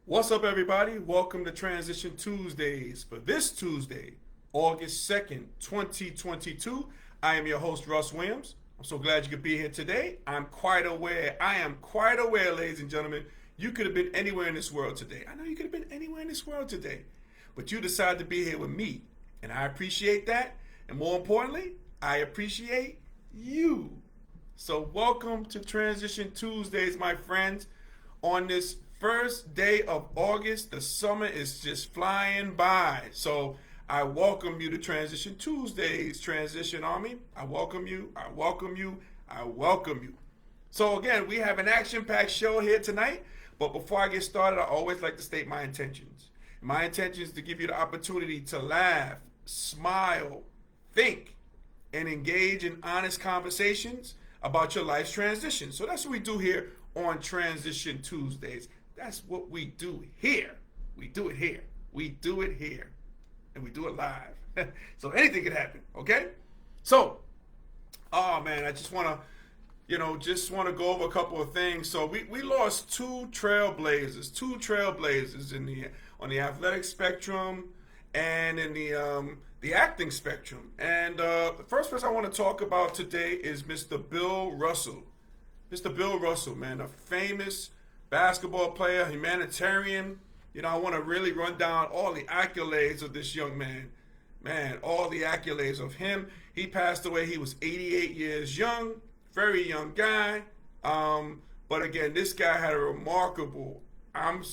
What's up, everybody? Welcome to Transition Tuesdays. For this Tuesday, August 2nd, 2022, I am your host, Russ Williams. I'm so glad you could be here today. I am quite aware, ladies and gentlemen, you could have been anywhere in this world today. I know you could have been anywhere in this world today, but you decided to be here with me, and I appreciate that. And more importantly, I appreciate you. So welcome to Transition Tuesdays, my friends. On this first day of August, the summer is just flying by. So I welcome you to Transition Tuesdays, Transition Army. I welcome you. I welcome you. I welcome you. So again, we have an action-packed show here tonight. But before I get started, I always like to state my intentions. My intention is to give you the opportunity to laugh, smile, think, and engage in honest conversations about your life's transition. So that's what we do here on Transition Tuesdays. That's what we do here. We do it here. We do it here. And we do it live. So anything can happen, okay? So, oh man, I just want to go over a couple of things. So we lost two Trailblazers on the athletic spectrum and in the acting spectrum. And the first person I want to talk about today is Mr. Bill Russell. Mr. Bill Russell, man, a famous basketball player, humanitarian. I want to really run down all the accolades of this young man. Man, all the accolades of him. He passed away. He was 88 years young, very young guy. But again, this guy had a remarkable life.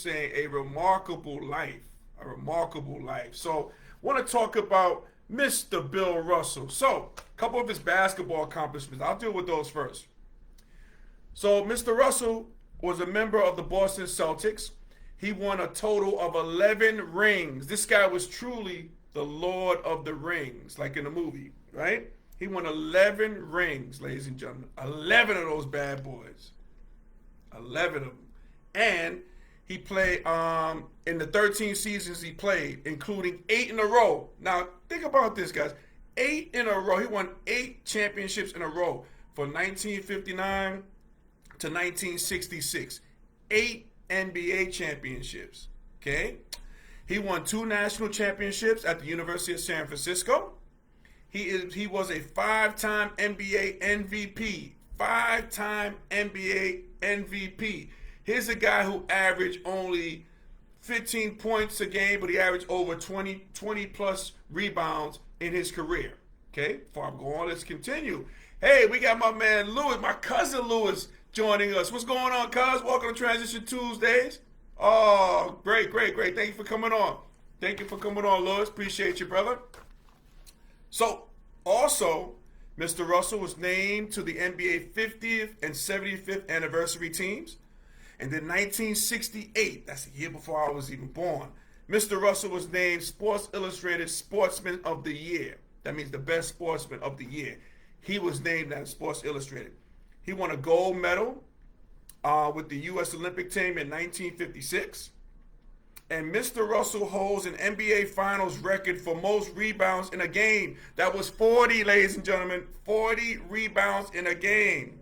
A remarkable life. So, I want to talk about Mr. Bill Russell. So, a couple of his basketball accomplishments. I'll deal with those first. So, Mr. Russell was a member of the Boston Celtics. He won a total of 11 rings. This guy was truly the Lord of the Rings, like in the movie, right? He won 11 rings, ladies and gentlemen. 11 of those bad boys. 11 of them. And he played in the 13 seasons he played, including 8 in a row. Now, think about this, guys. 8 in a row. He won 8 championships in a row from 1959 to 1966. 8 NBA championships. Okay? He won 2 national championships at the University of San Francisco. He was a 5-time NBA MVP. 5-time NBA MVP. Here's a guy who averaged only 15 points a game, but he averaged over 20 plus rebounds in his career. Okay? Before I go on, let's continue. Hey, we got my man Lewis, my cousin Lewis, joining us. What's going on, cuz? Welcome to Transition Tuesdays. Oh, great. Thank you for coming on. Lewis. Appreciate you, brother. So, also, Mr. Russell was named to the NBA 50th and 75th anniversary teams. And then 1968, that's the year before I was even born, Mr. Russell was named Sports Illustrated Sportsman of the Year. That means the best sportsman of the year. He was named as Sports Illustrated. He won a gold medal with the U.S. Olympic team in 1956. And Mr. Russell holds an NBA Finals record for most rebounds in a game. That was 40, ladies and gentlemen. 40 rebounds in a game.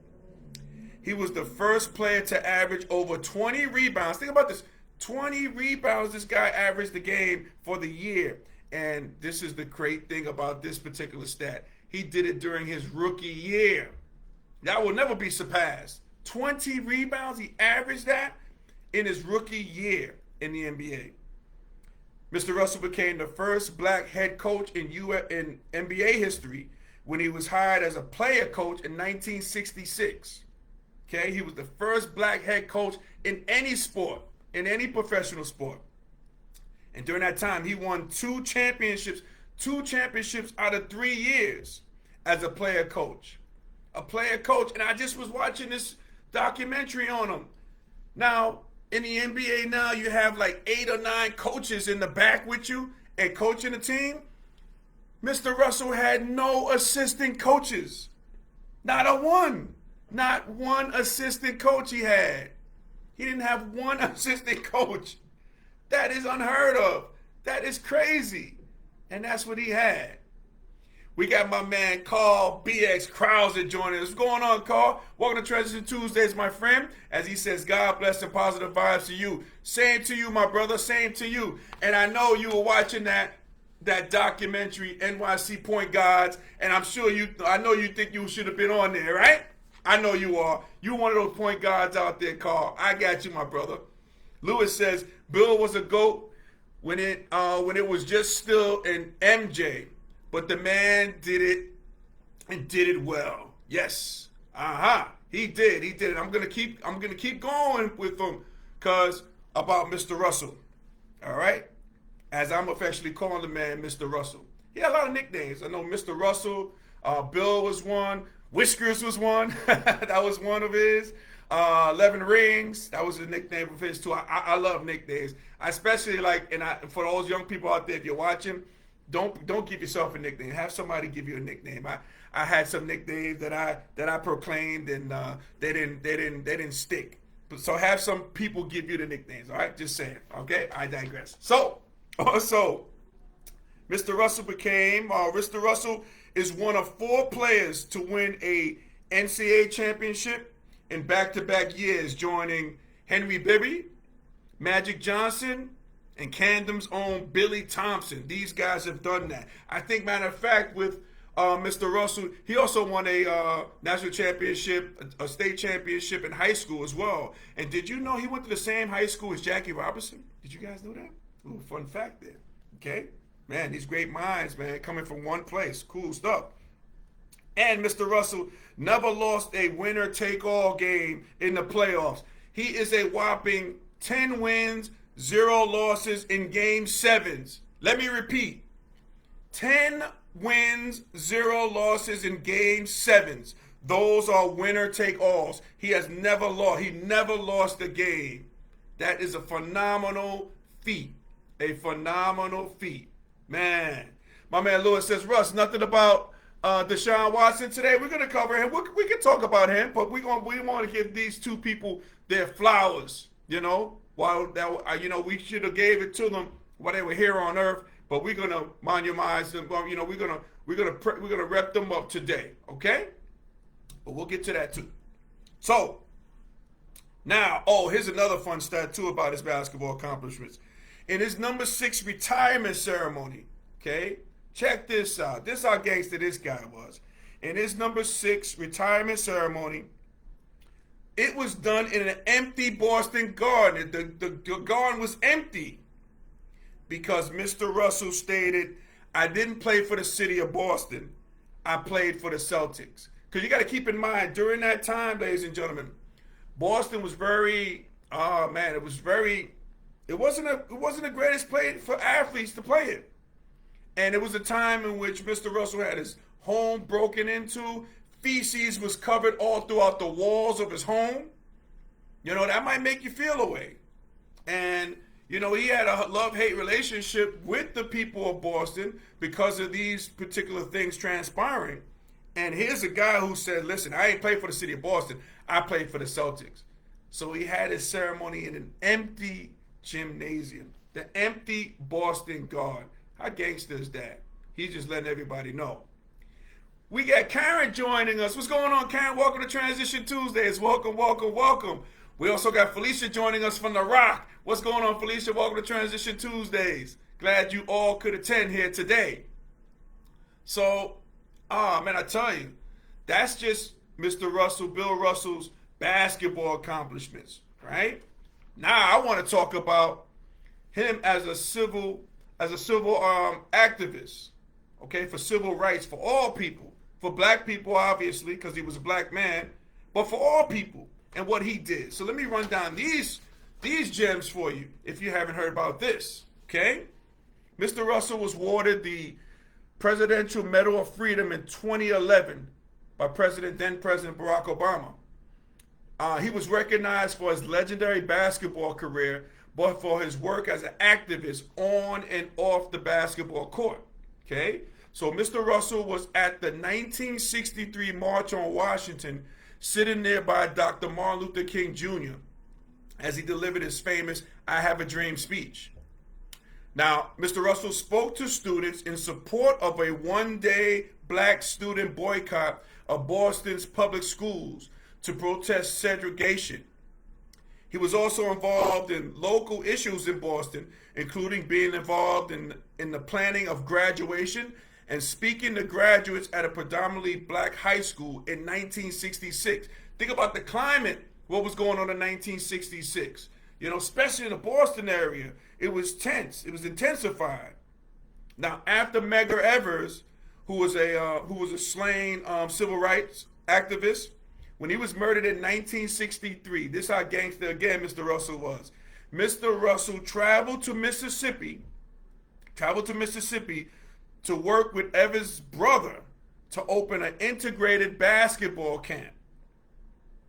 He was the first player to average over 20 rebounds. Think about this. 20 rebounds this guy averaged the game for the year. And this is the great thing about this particular stat. He did it during his rookie year. That will never be surpassed. 20 rebounds, he averaged that in his rookie year in the NBA. Mr. Russell became the first black head coach in NBA history when he was hired as a player coach in 1966. Okay, he was the first black head coach in any sport, in any professional sport. And during that time, he won 2 championships out of 3 years as a player coach. And I just was watching this documentary on him. Now, in the NBA now, you have like 8 or 9 coaches in the back with you and coaching the team. Mr. Russell had no assistant coaches. Not one assistant coach he had. He didn't have one assistant coach. That is unheard of. That is crazy. And that's what he had. We got my man Carl BX Krauser joining us. What's going on, Carl? Welcome to Transition Tuesdays, my friend. As he says, God bless and positive vibes to you. Same to you, my brother. Same to you. And I know you were watching that documentary, NYC Point Guards, and I know you think you should have been on there, right? I know you are. You one of those point guards out there, Carl. I got you, my brother. Lewis says Bill was a GOAT when it was just still an MJ, but the man did it and did it well. Yes. He did. He did it. I'm gonna keep going with him, cause about Mr. Russell. All right? As I'm affectionately calling the man Mr. Russell. He had a lot of nicknames. I know Mr. Russell, Bill was one, Whiskers was one. That was one of his. 11 Rings, that was a nickname of his too. I love nicknames. I especially like, for those young people out there, if you're watching, don't give yourself a nickname. Have somebody give you a nickname. I had some nicknames that I proclaimed, and they didn't stick. So have some people give you the nicknames. All right, just saying. Okay, I digress. So also, Mr. Russell is one of 4 players to win a NCAA championship in back-to-back years, joining Henry Bibby, Magic Johnson, and Camden's own Billy Thompson. These guys have done that. I think, matter of fact, with Mr. Russell, he also won a national championship, a state championship in high school as well. And did you know he went to the same high school as Jackie Robinson? Did you guys know that? Ooh, fun fact there. Okay? Man, these great minds, man, coming from one place. Cool stuff. And Mr. Russell never lost a winner-take-all game in the playoffs. He is a whopping 10 wins, 0 losses in Game 7s. Let me repeat. 10 wins, 0 losses in Game 7s. Those are winner-take-alls. He has never lost. He never lost a game. That is a phenomenal feat. A phenomenal feat. Man. My man Lewis says, Russ, nothing about Deshaun Watson today. We're going to cover him. We can talk about him, but we want to give these two people their flowers, we should have gave it to them while they were here on earth, but we're going to monumentize them. We're going to rep them up today, okay? But we'll get to that too. So, now, here's another fun stat too about his basketball accomplishments. In his number 6 retirement ceremony, okay? Check this out. This is how gangster this guy was. In his number 6 retirement ceremony, it was done in an empty Boston Garden. The garden was empty because Mr. Russell stated, I didn't play for the city of Boston. I played for the Celtics. Because you got to keep in mind, during that time, ladies and gentlemen, Boston was it wasn't the greatest place for athletes to play in. And it was a time in which Mr. Russell had his home broken into. Feces was covered all throughout the walls of his home. That might make you feel a way. And, he had a love-hate relationship with the people of Boston because of these particular things transpiring. And here's a guy who said, listen, I ain't played for the city of Boston. I played for the Celtics. So he had his ceremony in an empty gymnasium. The empty Boston Garden. How gangster is that? He's just letting everybody know. We got Karen joining us. What's going on, Karen? Welcome to Transition Tuesdays. Welcome, welcome, welcome. We also got Felicia joining us from The Rock. What's going on, Felicia? Welcome to Transition Tuesdays. Glad you all could attend here today. So, I tell you, that's just Mr. Russell, Bill Russell's basketball accomplishments, right? Now, I want to talk about him as a civil activist, okay, for civil rights for all people, for black people, obviously, because he was a black man, but for all people and what he did. So let me run down these gems for you if you haven't heard about this, okay? Mr. Russell was awarded the Presidential Medal of Freedom in 2011 by then President Barack Obama. He was recognized for his legendary basketball career, but for his work as an activist on and off the basketball court. Okay? So Mr. Russell was at the 1963 March on Washington, sitting there by Dr. Martin Luther King Jr. as he delivered his famous I Have a Dream speech. Now, Mr. Russell spoke to students in support of a one-day black student boycott of Boston's public schools to protest segregation. He was also involved in local issues in Boston, including being involved in the planning of graduation and speaking to graduates at a predominantly black high school in 1966. Think about the climate, what was going on in 1966. You know, especially in the Boston area, it was tense. It was intensified. Now, after Medgar Evers, who was a slain civil rights activist, when he was murdered in 1963, this how gangster again Mr. Russell was. Mr. Russell traveled to Mississippi to work with Evers' brother to open an integrated basketball camp.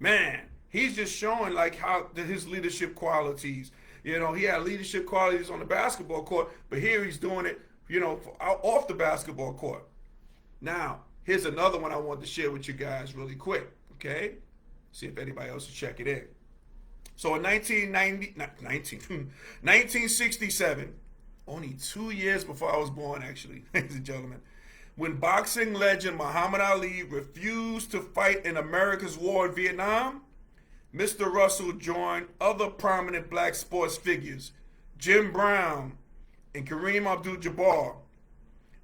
Man, he's just showing like how his leadership qualities. You know, he had leadership qualities on the basketball court, but here he's doing it, you know, off the basketball court. Now, here's another one I want to share with you guys really quick, okay? See if anybody else will check it in. So in 1967, only 2 years before I was born, actually, ladies and gentlemen, when boxing legend Muhammad Ali refused to fight in America's war in Vietnam, Mr. Russell joined other prominent black sports figures, Jim Brown and Kareem Abdul-Jabbar,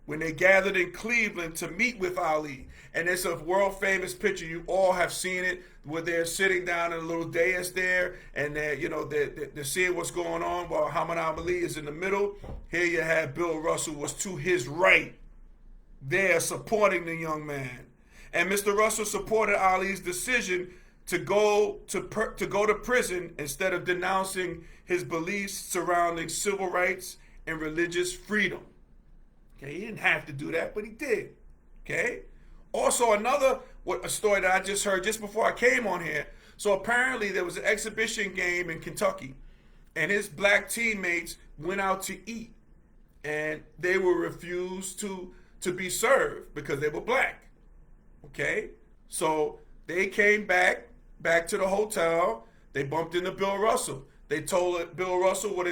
when they gathered in Cleveland to meet with Ali. And it's a world famous picture. You all have seen it, where they're sitting down in a little dais there, and they're seeing what's going on while Muhammad Ali is in the middle. Here you have Bill Russell was to his right, there supporting the young man. And Mr. Russell supported Ali's decision to go to prison instead of denouncing his beliefs surrounding civil rights and religious freedom. Okay, he didn't have to do that, but he did. Okay. Also, a story that I just heard just before I came on here. So apparently there was an exhibition game in Kentucky, and his black teammates went out to eat, and they were refused to be served because they were black. Okay, so they came back to the hotel. They bumped into Bill Russell. They told Bill Russell what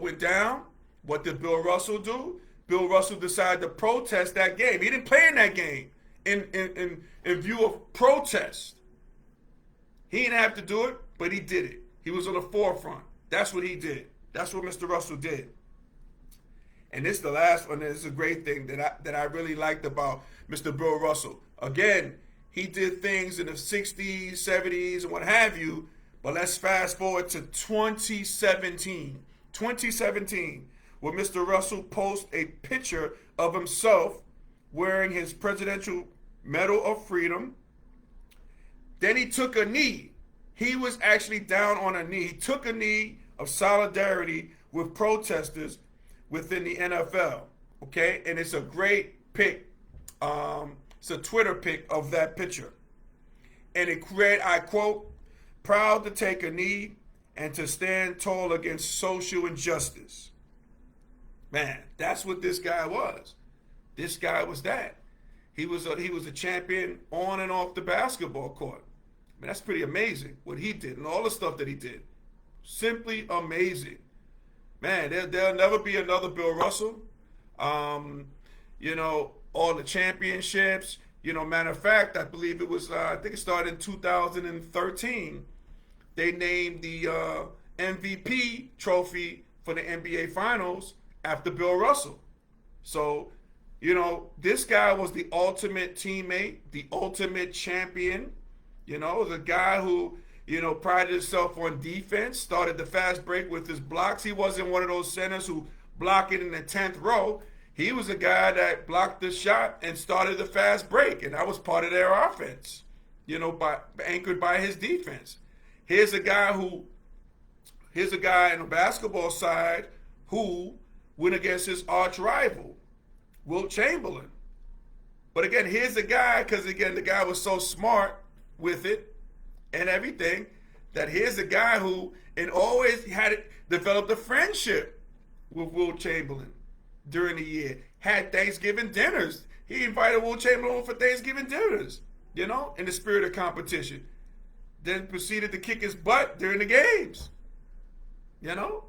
went down. What did Bill Russell do? Bill Russell decided to protest that game. He didn't play in that game in view of protest. He didn't have to do it, but he did it. He was on the forefront. That's what he did. That's what Mr. Russell did. And this is the last one. This is a great thing that I really liked about Mr. Bill Russell. Again, he did things in the 60s, 70s, and what have you, but let's fast forward to 2017. 2017. Where Mr. Russell posts a picture of himself wearing his Presidential Medal of Freedom. Then he took a knee. He was actually down on a knee. He took a knee of solidarity with protesters within the NFL. Okay? And it's a great pic. It's a Twitter pic of that picture. And it read, I quote, "Proud to take a knee and to stand tall against social injustice." Man, that's what this guy was. This guy was that. He was a champion on and off the basketball court. I mean, that's pretty amazing what he did and all the stuff that he did. Simply amazing. Man, there'll never be another Bill Russell. You know, all the championships. You know, matter of fact, I believe it was, I think it started in 2013. They named the MVP trophy for the NBA Finals after Bill Russell. So, you know, this guy was the ultimate teammate, the ultimate champion. You know, the guy who, you know, prided himself on defense, started the fast break with his blocks. He wasn't one of those centers who block it in the 10th row. He was a guy that blocked the shot and started the fast break, and that was part of their offense, you know, anchored by his defense. Here's a guy in the basketball side who went against his arch rival, Wilt Chamberlain. But again, here's a guy, because again, the guy was so smart with it and everything, that here's a guy who and always developed a friendship with Wilt Chamberlain during the year. Had Thanksgiving dinners. He invited Wilt Chamberlain for Thanksgiving dinners, you know, in the spirit of competition. Then proceeded to kick his butt during the games, you know.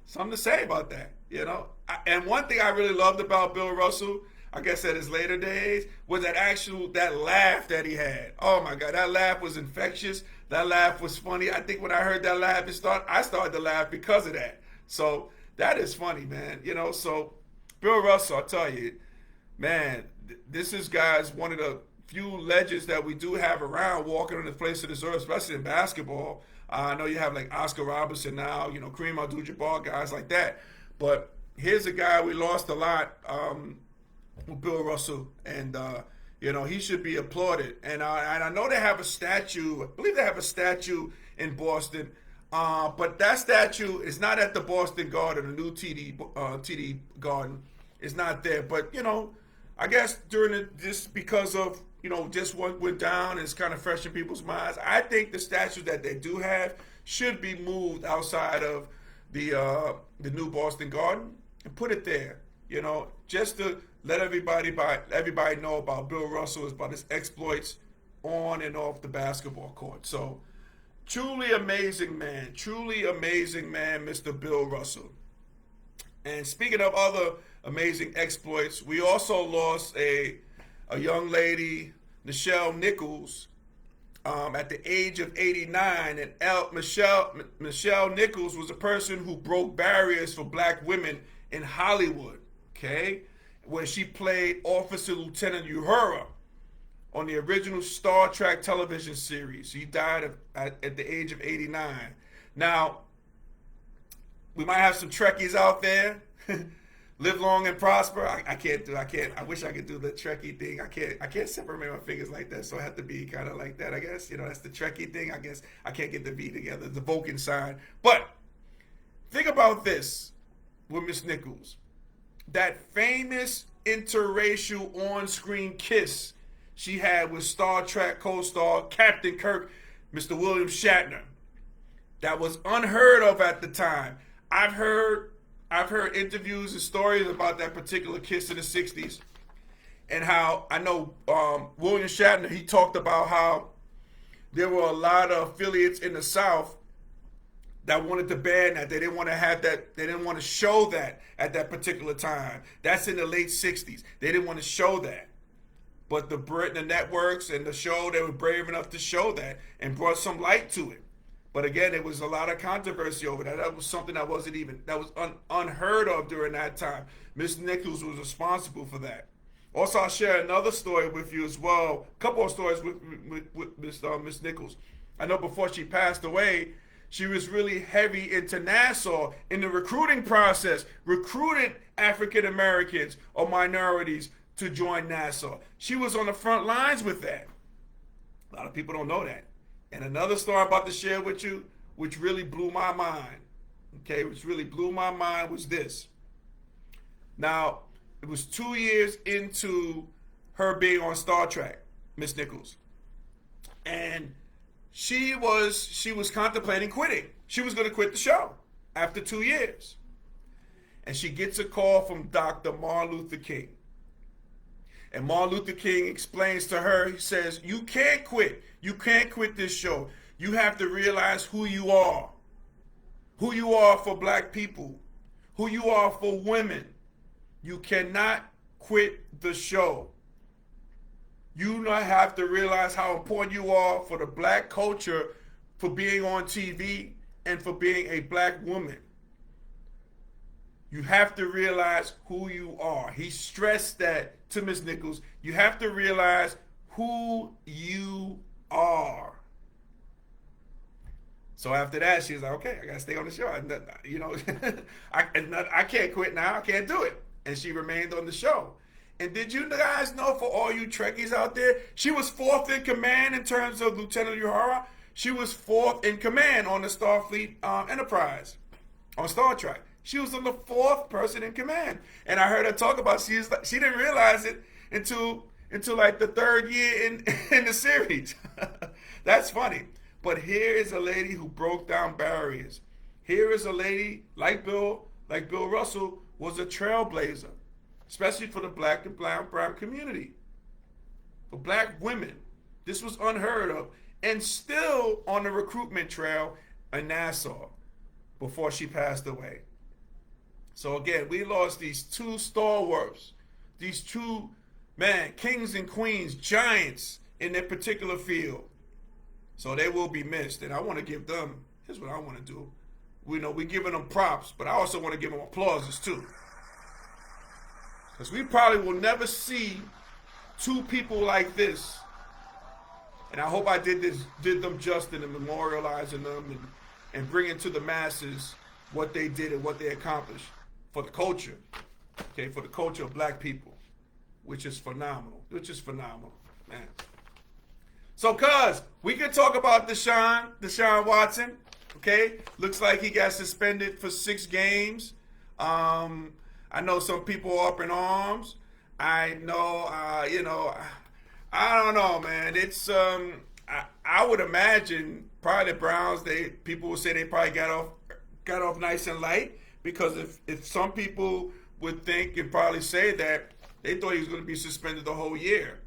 Something to say about that, you know. And one thing I really loved about Bill Russell, I guess at his later days, was that laugh that he had. Oh my God, that laugh was infectious. That laugh was funny. I think when I heard that laugh, I started to laugh because of that. So that is funny, man. So Bill Russell, I tell you, man, this is guys one of the few legends that we do have around walking on the face of this earth, especially in basketball. I know you have like Oscar Robertson now, Kareem Abdul-Jabbar, guys like that. But here's a guy we lost a lot with Bill Russell, and he should be applauded. And I know they have a statue. I believe they have a statue in Boston, but that statue is not at the Boston Garden, the new TD Garden. It's not there. But I guess just because of just what went down, and it's kind of fresh in people's minds. I think the statues that they do have should be moved outside of the new Boston Garden and put it there. Just to let everybody know about Bill Russell, about his exploits on and off the basketball court. So, truly amazing man, Mr. Bill Russell. And speaking of other amazing exploits, we also lost a young lady, Nichelle Nichols, at the age of 89. And Nichelle Nichols was a person who broke barriers for black women in Hollywood, okay? Where she played Officer Lieutenant Uhura on the original Star Trek television series. She died at the age of 89. Now, we might have some Trekkies out there. Live long and prosper. I wish I could do the Trekkie thing. I can't separate my fingers like that, so I have to be kind of like that, I guess. That's the Trekkie thing. I guess I can't get the V together, the Vulcan sign. But think about this with Miss Nichols. That famous interracial on-screen kiss she had with Star Trek co-star Captain Kirk, Mr. William Shatner. That was unheard of at the time. I've heard interviews and stories about that particular kiss in the 60s, and how I know William Shatner, he talked about how there were a lot of affiliates in the South that wanted to ban that. They didn't want to have that. They didn't want to show that at that particular time. That's in the late 60s. They didn't want to show that. But the networks and the show, they were brave enough to show that and brought some light to it. But again, there was a lot of controversy over that. That was something that was unheard of during that time. Miss Nichols was responsible for that. Also, I'll share another story with you as well. A couple of stories with Miss Nichols. I know before she passed away, she was really heavy into Nassau in the recruiting process, recruited African Americans or minorities to join Nassau. She was on the front lines with that. A lot of people don't know that. And another story I'm about to share with you, which really blew my mind, was this. Now, it was 2 years into her being on Star Trek, Miss Nichols. And she was contemplating quitting. She was going to quit the show after 2 years. And she gets a call from Dr. Martin Luther King. And Martin Luther King explains to her, he says, you can't quit. You can't quit this show. You have to realize who you are. Who you are for black people. Who you are for women. You cannot quit the show. You now have to realize how important you are for the black culture, for being on TV, and for being a black woman. You have to realize who you are. He stressed that to Miss Nichols. You have to realize who you are. So after that, she was like, okay, I got to stay on the show. I can't quit now. I can't do it. And she remained on the show. And did you guys know, for all you Trekkies out there, she was fourth in command in terms of Lieutenant Uhura. She was fourth in command on the Starfleet Enterprise on Star Trek. She was the fourth person in command. And I heard her talk about she didn't realize it until like the third year in the series. That's funny. But here is a lady who broke down barriers. Here is a lady like Bill Russell was a trailblazer, especially for the black and brown community. For black women, this was unheard of. And still on the recruitment trail in Nassau before she passed away. So again, we lost these two stalwarts, these two, kings and queens, giants in their particular field. So they will be missed, and I want to give them. Here's what I want to do. We know we're giving them props, but I also want to give them applauses too, because we probably will never see two people like this. And I hope I did them justice in memorializing them and bringing to the masses what they did and what they accomplished for the culture, okay, for the culture of black people, which is phenomenal, man. So, cuz, we can talk about Deshaun Watson, okay? Looks like he got suspended for 6 games. I know some people are up in arms. I know, I don't know, man. It's, I would imagine probably the Browns, people would say they probably got off nice and light, because if some people would think and probably say that they thought he was going to be suspended the whole year.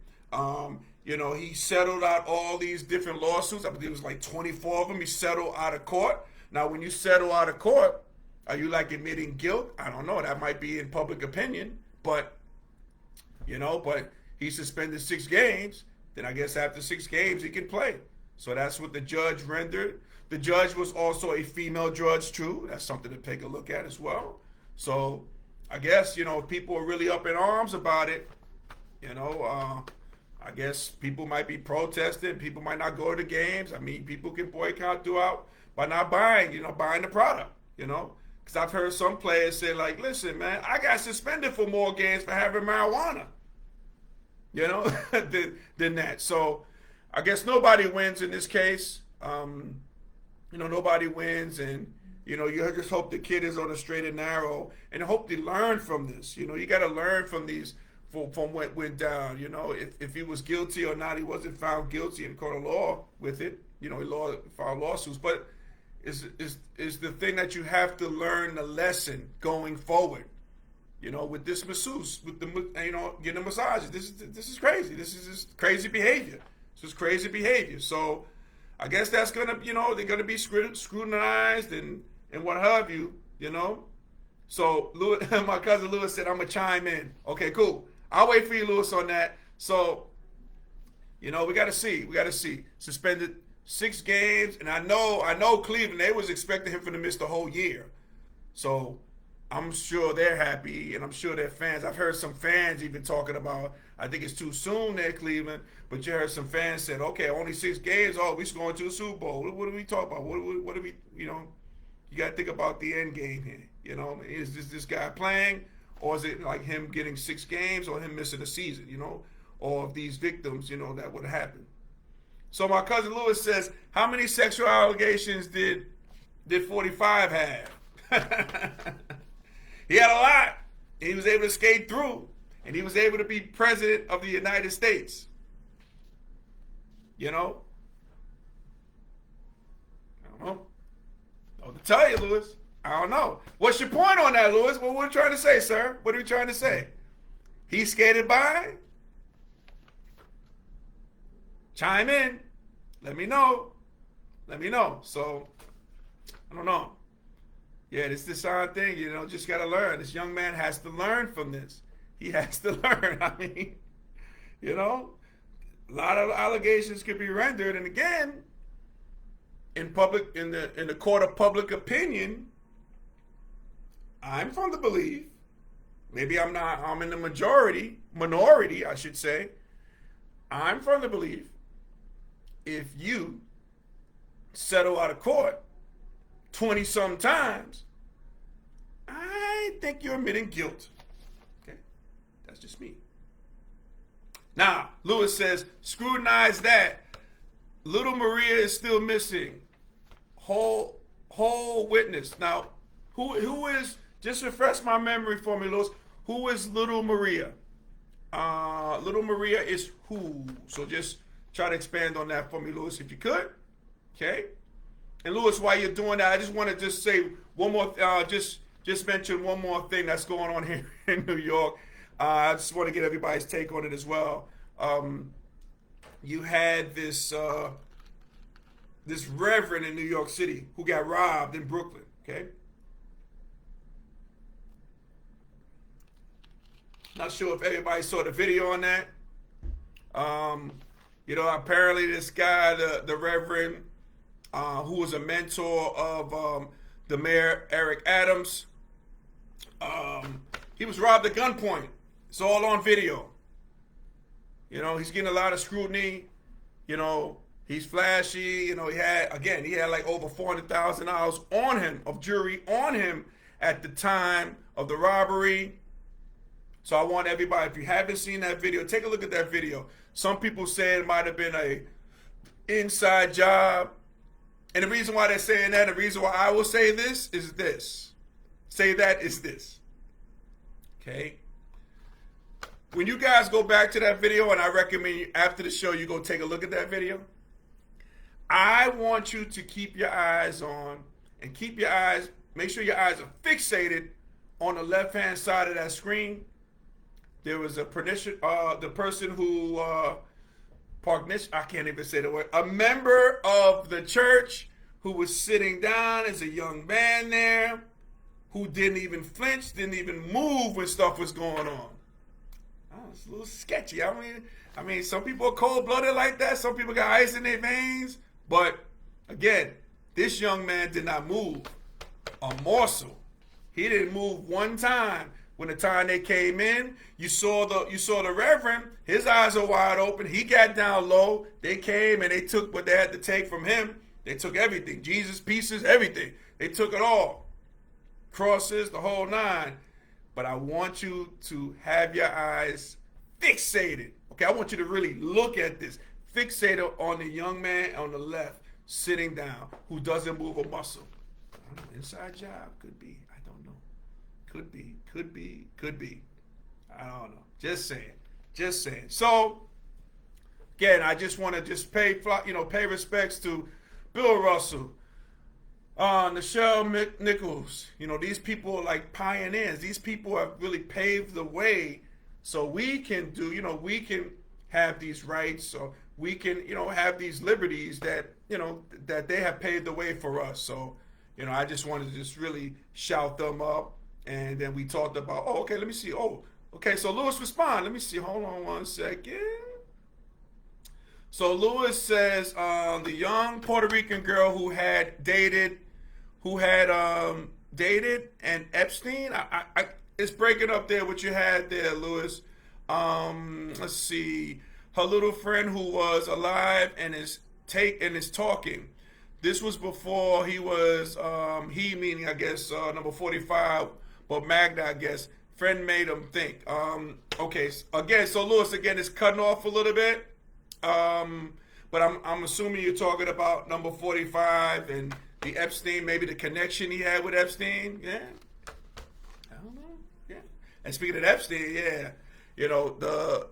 He settled out all these different lawsuits. I believe it was like 24 of them. He settled out of court. Now, when you settle out of court, are you like admitting guilt? I don't know. That might be in public opinion, but he suspended 6 games. Then I guess after 6 games he can play. So that's what the judge rendered. The judge was also a female judge too. That's something to take a look at as well. So I guess, if people are really up in arms about it, I guess people might be protesting. People might not go to the games. I mean, people can boycott throughout by not buying the product, Because I've heard some players say, like, listen, man, I got suspended for more games for having marijuana, than that. So I guess nobody wins in this case. Nobody wins, and you just hope the kid is on a straight and narrow, and hope they learn from this. You got to learn from these, from what went down. If he was guilty or not, he wasn't found guilty in court of law with it. He filed lawsuits, but is the thing that you have to learn the lesson going forward. With this masseuse, with the getting a massage. This is crazy. This is just crazy behavior. This is crazy behavior. So I guess that's gonna, they're gonna be scrutinized and what have you, So Louis, my cousin Louis said, I'm gonna chime in. Okay, cool. I'll wait for you, Louis, on that. So, we gotta see. Suspended 6 games, and I know Cleveland, they was expecting him to miss the whole year. So I'm sure they're happy, and I'm sure their fans. I've heard some fans even talking about, I think it's too soon there, Cleveland, but you heard some fans said, okay, only 6 games, we're going to a Super Bowl. What are we talking about? What are we, you got to think about the end game here. Is this guy playing, or is it like him getting 6 games, or him missing a season, or of these victims, that would happen. So my cousin Louis says, how many sexual allegations did 45 have? He had a lot. He was able to skate through, and he was able to be president of the United States. I don't know. Don't tell you, Louis. I don't know. What's your point on that, Louis? What are you trying to say, sir? What are you trying to say? He skated by? Chime in. Let me know. So, I don't know. Yeah, this Deshaun thing, just got to learn. This young man has to learn from this. He has to learn. I mean, a lot of allegations could be rendered. And again, in the court of public opinion, I'm from the belief, maybe I'm in the minority, I should say. I'm from the belief, if you settle out of court 20-some times, I think you're admitting guilt. Okay? That's just me. Now, Lewis says, scrutinize that. Little Maria is still missing. Whole witness. Now, who is, just refresh my memory for me, Lewis. Who is Little Maria? Little Maria is who? So just try to expand on that for me, Lewis, if you could. Okay? And Lewis, while you're doing that, I just want to just say one more, just mention one more thing that's going on here in New York. I just want to get everybody's take on it as well. You had this reverend in New York City who got robbed in Brooklyn. Okay, not sure if everybody saw the video on that. Apparently this guy, the Reverend, who was a mentor of the mayor, Eric Adams, he was robbed at gunpoint. It's all on video. He's getting a lot of scrutiny. He's flashy. He had like over $400,000 on him, of jewelry on him at the time of the robbery. So I want everybody, if you haven't seen that video, take a look at that video. Some people say it might have been a inside job. And the reason why they're saying that, the reason why I will say this is this. Say that is this. Okay? When you guys go back to that video, and I recommend you, after the show, you go take a look at that video, I want you to keep your eyes on, and make sure your eyes are fixated on the left-hand side of that screen. There was the person who, I can't even say the word, a member of the church who was sitting down as a young man there, who didn't even flinch, didn't even move when stuff was going on. It's a little sketchy. I mean, some people are cold-blooded like that. Some people got ice in their veins. But again, this young man did not move a morsel. He didn't move one time. When the time they came in, you saw the Reverend. His eyes are wide open. He got down low. They came and they took what they had to take from him. They took everything. Jesus pieces, everything. They took it all. Crosses, the whole nine. But I want you to have your eyes fixated. Okay, I want you to really look at this. Fixated on the young man on the left, sitting down, who doesn't move a muscle. I don't know, inside job, could be. I don't know. Could be. I don't know. Just saying. So, again, I just want to pay respects to Bill Russell, Nichelle Nichols. These people are like pioneers. These people have really paved the way so we can we can have these rights, so we can, have these liberties that, that they have paved the way for us. So, I just wanted to just really shout them up. And then we talked about, okay, let me see. Okay, so Lewis respond. Let me see. Hold on one second. So Lewis says, the young Puerto Rican girl who had dated and Epstein. It's breaking up there what you had there, Lewis. Let's see. Her little friend who was alive and is talking. This was before he was, he meaning, I guess, number 45, but Magda, I guess, friend made him think. Okay, again, so Lewis, again, is cutting off a little bit. But I'm assuming you're talking about number 45 and the Epstein, maybe the connection he had with Epstein. Yeah. I don't know. Yeah. And speaking of Epstein, yeah.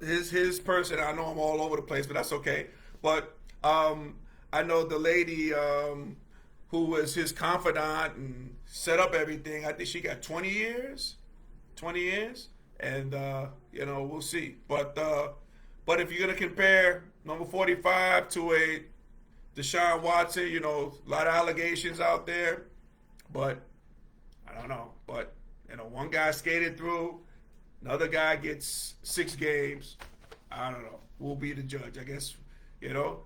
His person, I know I'm all over the place, but that's okay. But I know the lady who was his confidant and set up everything. I think she got 20 years. And, we'll see. But if you're going to compare number 45 to a Deshaun Watson, a lot of allegations out there. But I don't know. But, one guy skated through. Another guy gets 6 games. I don't know. We'll be the judge, I guess. It all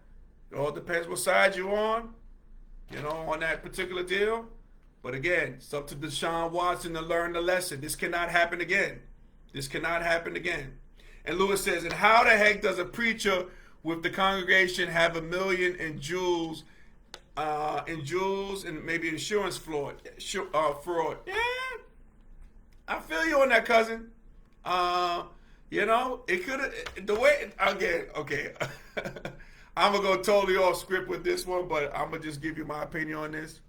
depends what side you're on, on that particular deal. But again, it's up to Deshaun Watson to learn the lesson. This cannot happen again. And Lewis says, and how the heck does a preacher with the congregation have $1 million in jewels and maybe insurance fraud? Yeah, I feel you on that, cousin. It could have, the way, again, okay. I'm going to go totally off script with this one, but I'm going to just give you my opinion on this.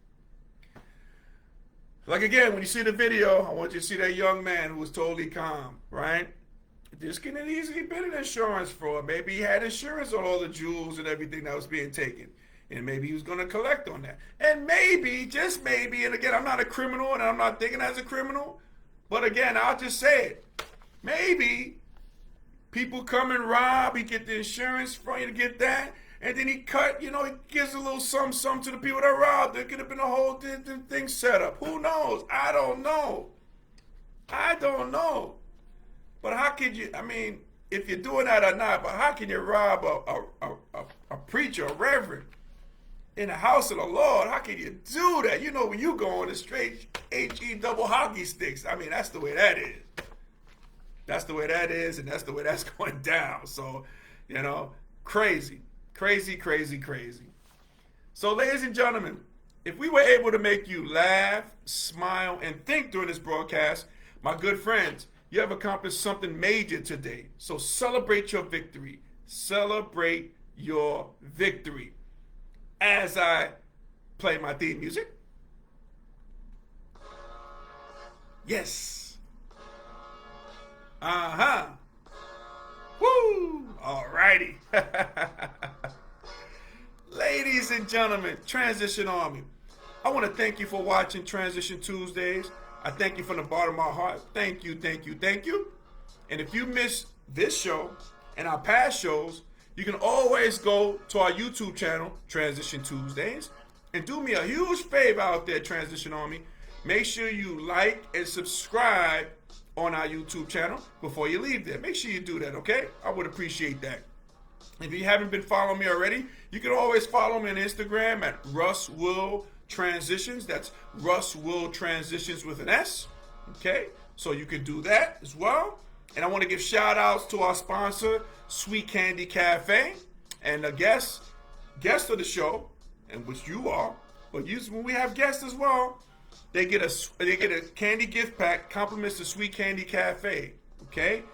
Like, again, when you see the video, I want you to see that young man who was totally calm, right? This could have easily been an insurance fraud. Maybe he had insurance on all the jewels and everything that was being taken. And maybe he was going to collect on that. And maybe, just maybe, and again, I'm not a criminal and I'm not thinking as a criminal, but again, I'll just say it. Maybe people come and rob, he get the insurance from you to get that, and then he gives a little something to the people that robbed. There could have been a whole thing set up. Who knows? I don't know. But how could you, if you're doing that or not, but how can you rob a preacher, a reverend, in the house of the Lord? How can you do that? You know, when you go on the straight HE double hockey sticks, I mean, that's the way that is. That's the way that is, and that's the way that's going down. So, you know, crazy, crazy, crazy, crazy. So, ladies and gentlemen, if we were able to make you laugh, smile, and think during this broadcast, my good friends, you have accomplished something major today. So celebrate your victory. Celebrate your victory. As I play my theme music. Yes. Uh-huh. Woo! Alrighty. Ladies and gentlemen, Transition Army, I want to thank you for watching Transition Tuesdays. I thank you from the bottom of my heart. Thank you, thank you, thank you. And if you missed this show and our past shows, you can always go to our YouTube channel, Transition Tuesdays, and do me a huge favor out there, Transition Army. Make sure you like and subscribe on our YouTube channel before you leave there. Make sure you do that, okay? I would appreciate that. If you haven't been following me already, you can always follow me on Instagram at Russ Will Transitions. That's Russ Will Transitions with an S. Okay, so you can do that as well. And I want to give shout outs to our sponsor, Sweet Candy Cafe, and the guest of the show, and which you are. But when we have guests as well, they get a candy gift pack, compliments to Sweet Candy Cafe. Okay,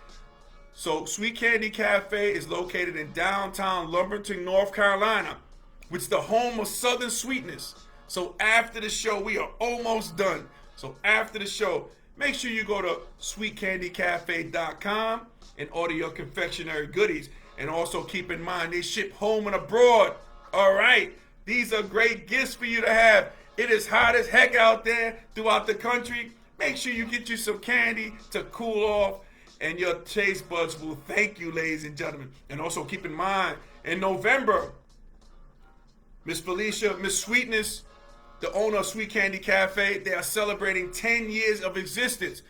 so Sweet Candy Cafe is located in downtown Lumberton, North Carolina, which is the home of Southern sweetness. So after the show, we are almost done. So after the show, make sure you go to sweetcandycafe.com and order your confectionery goodies. And also keep in mind, they ship home and abroad. All right. These are great gifts for you to have. It is hot as heck out there throughout the country. Make sure you get you some candy to cool off, and your taste buds will thank you, ladies and gentlemen. And also keep in mind, in November, Miss Felicia, Miss Sweetness, the owner of Sweet Candy Cafe, they are celebrating 10 years of existence.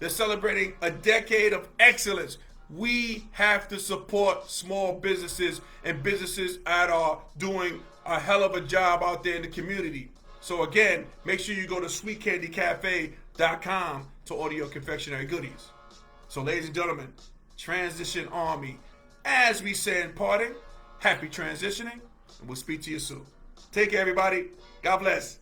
They're celebrating a decade of excellence. We have to support small businesses and businesses that are doing a hell of a job out there in the community. So again, make sure you go to sweetcandycafe.com to order your confectionery goodies. So ladies and gentlemen, Transition Army, as we say in parting, happy transitioning, and we'll speak to you soon. Take care, everybody. God bless.